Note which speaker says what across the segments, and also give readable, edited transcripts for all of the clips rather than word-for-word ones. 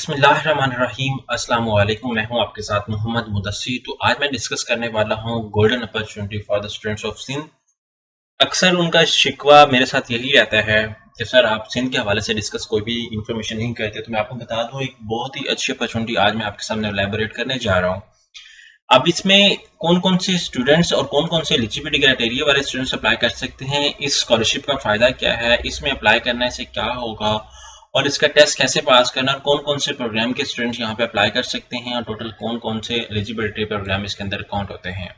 Speaker 1: बिस्मिल्लाहिर्रहमानिर्रहीम अस्सलाम वालेकुम। मैं हूं आपके साथ मोहम्मद मुदस्सी। तो आज मैं डिस्कस करने वाला हूं golden opportunity for the students of Sindh. अक्सर उनका शिकवा मेरे साथ यही रहता है कि सर आप सिंध के हवाले से डिस्कस कोई भी इंफॉर्मेशन नहीं करते। तो मैं आपको बता दूं, एक बहुत ही अच्छी अपॉर्चुनिटी आज मैं आपके सामने एलैबोरेट करने जा रहा हूं। अब इसमें कौन कौन से स्टूडेंट्स और कौन कौन से एलिजिबिलिटी क्राइटेरिया वाले स्टूडेंट्स अप्लाई कर सकते हैं, इस स्कॉलरशिप का फायदा क्या है, इसमें अप्लाई करने से क्या होगा और इसका टेस्ट कैसे पास करना, और कौन कौन से प्रोग्राम के स्टूडेंट्स यहाँ पे अप्लाई कर सकते हैं और टोटल कौन कौन से एलिजिबिलिटी प्रोग्राम इसके अंदर काउंट होते हैं,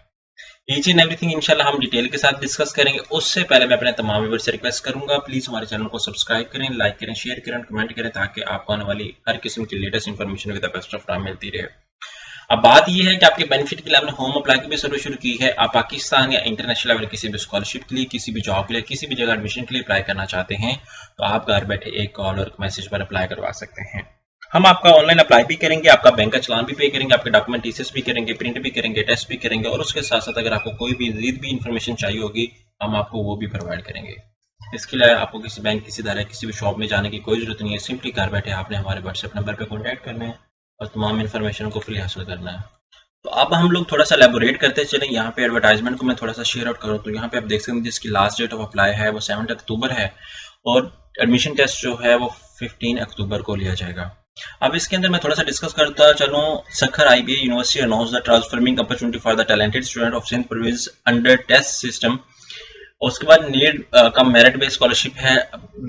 Speaker 1: ईच एंड एवरीथिंग इंशाल्लाह हम डिटेल के साथ डिस्कस करेंगे। उससे पहले मैं अपने तमाम व्यूअर्स से रिक्वेस्ट करूंगा, प्लीज हमारे चैनल को सब्सक्राइब करें, लाइक करें, शेयर करें, कमेंट करें, ताकि आपको आने वाली हर किस्म की latest information with the best of time मिलती रहे। अब बात यह है कि आपके बेनिफिट के लिए आपने होम अप्लाई की भी सर्विस शुरू की है। आप पाकिस्तान या इंटरनेशनल लेवल किसी भी स्कॉलरशिप के लिए, किसी भी जॉब के लिए, किसी भी जगह एडमिशन के लिए अप्लाई करना चाहते हैं, तो आप घर बैठे एक कॉल और मैसेज पर अप्लाई करवा सकते हैं। हम आपका ऑनलाइन अप्लाई भी करेंगे, आपका बैंक का चलान भी पे करेंगे, आपके डॉक्यूमेंट टीसीएस भी करेंगे, प्रिंट भी करेंगे, टेस्ट भी करेंगे, और उसके साथ साथ अगर आपको कोई भी मजीद भी इंफॉर्मेशन चाहिए होगी हम आपको वो भी प्रोवाइड करेंगे। इसके लिए आपको किसी बैंक, किसी तरह किसी भी शॉप में जाने की कोई जरूरत नहीं है। सिंपली घर बैठे आपने हमारे व्हाट्सएप नंबर पर कॉन्टैक्ट करना है और तमाम इन्फॉर्मेशन को फ्री हासिल करना है। तो अब हम लोग थोड़ा सा एलैबोरेट करते चलें। यहाँ पे एडवर्टाइजमेंट को मैं थोड़ा सा शेयर आउट करूँ तो यहाँ पे आप देख सकते हैं जिसकी लास्ट डेट ऑफ अप्लाई है वो 7 अक्टूबर है और एडमिशन टेस्ट जो है वो 15 अक्टूबर को लिया जाएगा। अब इसके अंदर मैं थोड़ा सा डिस्कस करता चलूँ। Sukkur IBA university announce the transforming opportunity for the talented student of Sindh province under test system. उसके बाद नीड का मेरिट बेस्ड स्कॉलरशिप है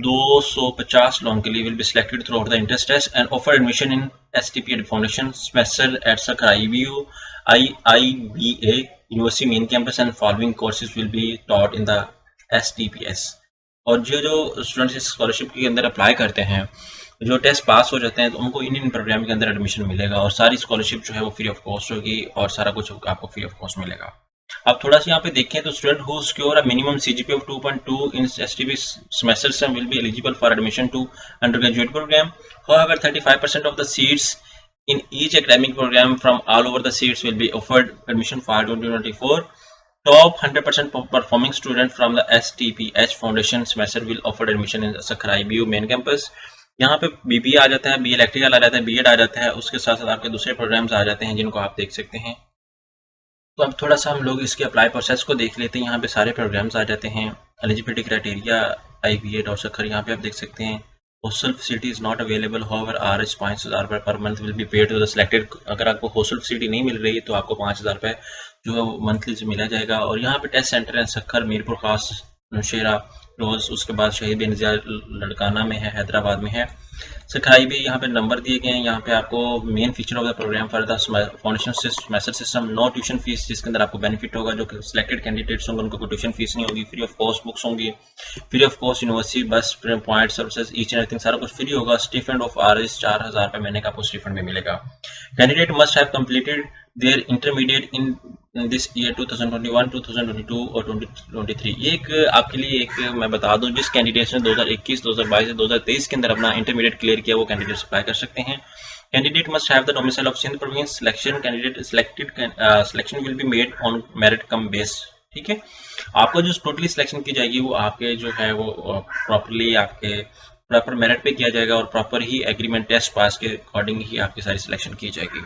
Speaker 1: 250 लोगों के लिए will be selected throughout the entrance test and offer admission in STP foundation semester at Sukkur IBA university main campus and following courses will be taught in the STPS। और जो students इस scholarship के अंदर apply करते हैं, जो test pass हो जाते हैं, तो उनको इन प्रोग्राम के अंदर एडमिशन मिलेगा और सारी स्कॉलरशिप जो है वो फ्री ऑफ कॉस्ट होगी और सारा कुछ आपको फ्री ऑफ कॉस्ट मिलेगा। अब थोड़ा सा यहाँ पे देखें तो student who score a minimum CGPA of 2.2 in STP semester system will be eligible for admission to undergraduate program. However, 35% of the seats in each academic program from all over the seats will be offered admission for 2024. Top 100% performing student from the STPH Foundation semester will offer admission in Sakhar IBU main campus. यहाँ पे BBA आ जाता है, BA electrical आ जाता है, BEd आ जाता है, उसके साथ साथ आपके दूसरे प्रोग्राम्स आ जाते हैं जिनको आप देख सकते हैं। तो अब थोड़ा सा हम लोग इसके अप्लाई प्रोसेस को देख लेते हैं। यहाँ पे सारे प्रोग्राम्स आ जाते हैं। एलिजिबिलिटी क्राइटेरिया IBA और सखर यहाँ पे आप देख सकते हैं। Hostel facility is not available, however RS 5,000 रुपये per month will be paid to the selected. अगर आपको हॉस्टल फैसिलिटी नहीं मिल रही है तो आपको 5,000 रुपये जो है वो मंथली से मिला जाएगा। और यहाँ पे टेस्ट सेंटर है सखर, मीरपुर खास, नौशेरा, रोज, उसके बाद शहीद बेनज़ीर लड़काना में है, हैदराबाद में है। सखर IBA यहाँ पे नंबर दिए गए हैं। यहाँ पे आपको main feature of the program for the foundation semester system, no tuition fees, जिसके अंदर आपको बेनिफिट होगा। जो सिलेक्टेड कैंडिडेट्स होंगे उनको कोई ट्यूशन फीस नहीं होगी, फ्री ऑफ कॉस्ट बुक्स होंगी, फ्री ऑफ कॉस्ट यूनिवर्सिटी बस point services, each and everything सारा कुछ फ्री होगा। स्टिफेंड ऑफ RS 4,000 रुपये महीने का आपको स्टिफेंड में मिलेगा। Candidate must have completed there intermediate in this year 2021, 2022 और 2023। ये एक आपके लिए एक मैं बता दूं, जिस कैंडिडेट्स ने 2021, 2022 से 2023 के अंदर अपना इंटरमीडिएट क्लियर किया वो कैंडिडेट्स अप्लाई कर सकते हैं। Candidate must have the domicile of Sindh province. Selection will be made on merit cum base. ठीक है, आपको जो टोटली सिलेक्शन की जाएगी वो आपके जो है वो प्रॉपरली आपके प्रॉपर मेरिट पे किया जाएगा और प्रॉपर ही एग्रीमेंट टेस्ट पास के अकॉर्डिंग ही आपकी सारी सिलेक्शन की जाएगी।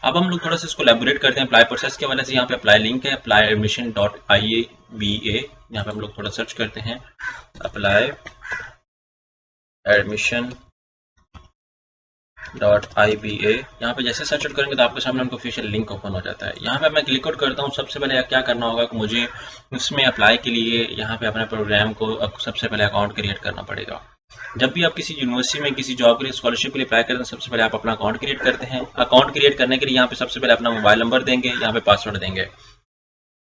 Speaker 1: अब हम लोग थोड़ा सा इसको एलैबोरेट करते हैं अप्लाई प्रोसेस के वजह से। यहाँ पे अप्लाई लिंक है applyadmission.iaba। यहाँ पे हम लोग थोड़ा सर्च करते हैं applyadmission.iba। यहाँ पे जैसे सर्च आउट करेंगे तो आपके सामने उनको ऑफिशियल लिंक ओपन हो जाता है। यहाँ पे मैं क्लिक आउट करता हूँ। सबसे पहले क्या करना होगा कि मुझे उसमें अप्लाई के लिए यहाँ पे अपने प्रोग्राम को सबसे पहले अकाउंट क्रिएट करना पड़ेगा। जब भी आप किसी यूनिवर्सिटी में किसी जॉब के लिए, स्कॉलरशिप के लिए अप्लाई करते हैं, सबसे पहले आप अपना अकाउंट क्रिएट करते हैं। अकाउंट क्रिएट करने के लिए यहाँ पे सबसे पहले अपना मोबाइल नंबर देंगे, यहाँ पे पासवर्ड देंगे।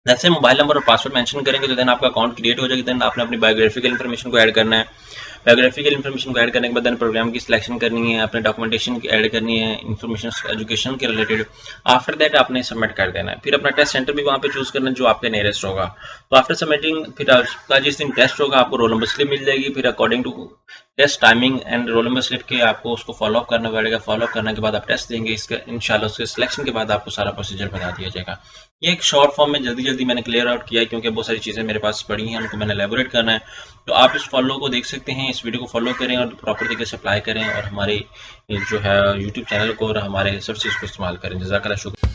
Speaker 1: जैसे मोबाइल नंबर और पासवर्ड मेंशन करेंगे तो देन आपका अकाउंट क्रिएट हो जाएगा। देन आपने अपनी बायोग्राफिकल इन्फॉर्मेशन को ऐड करना है। बायोग्राफिकल इन्फॉर्मेशन को ऐड करने के बाद देन प्रोग्राम की सिलेक्शन करनी है, अपने डॉक्यूमेंटेशन की ऐड करनी है, इन्फॉर्मेशन एजुकेशन के रिलेटेड। आफ्टर दैट आपने सबमिट कर देना है। फिर अपना टेस्ट सेंटर भी वहाँ पे चूज करना है जो आपके नियरेस्ट होगा। तो आफ्टर सबमिटिंग फिर आपका जिस दिन टेस्ट होगा आपको रोल नंबर स्लिप मिल जाएगी। फिर according to test timing and roll number slip के आपको उसको फॉलोअप करना पड़ेगा। फॉलोअप करने के बाद आप टेस्ट देंगे। इसका इंशाल्लाह उसके सिलेक्शन के बाद आपको सारा प्रोसीजर बता दिया जाएगा। ये एक शॉर्ट फॉर्म में जल्दी जल्दी मैंने क्लियर आउट किया है क्योंकि बहुत सारी चीज़ें मेरे पास पड़ी हैं, उनको मैंने एलैबोरेट करना है। तो आप इस फॉलो को देख सकते हैं, इस वीडियो को फॉलो करें और प्रॉपर तरीके से अप्लाई करें और हमारे जो है यूट्यूब चैनल को और हमारे सर्विसेज को इस्तेमाल करें। जज़ाकल्लाह, शुक्रिया।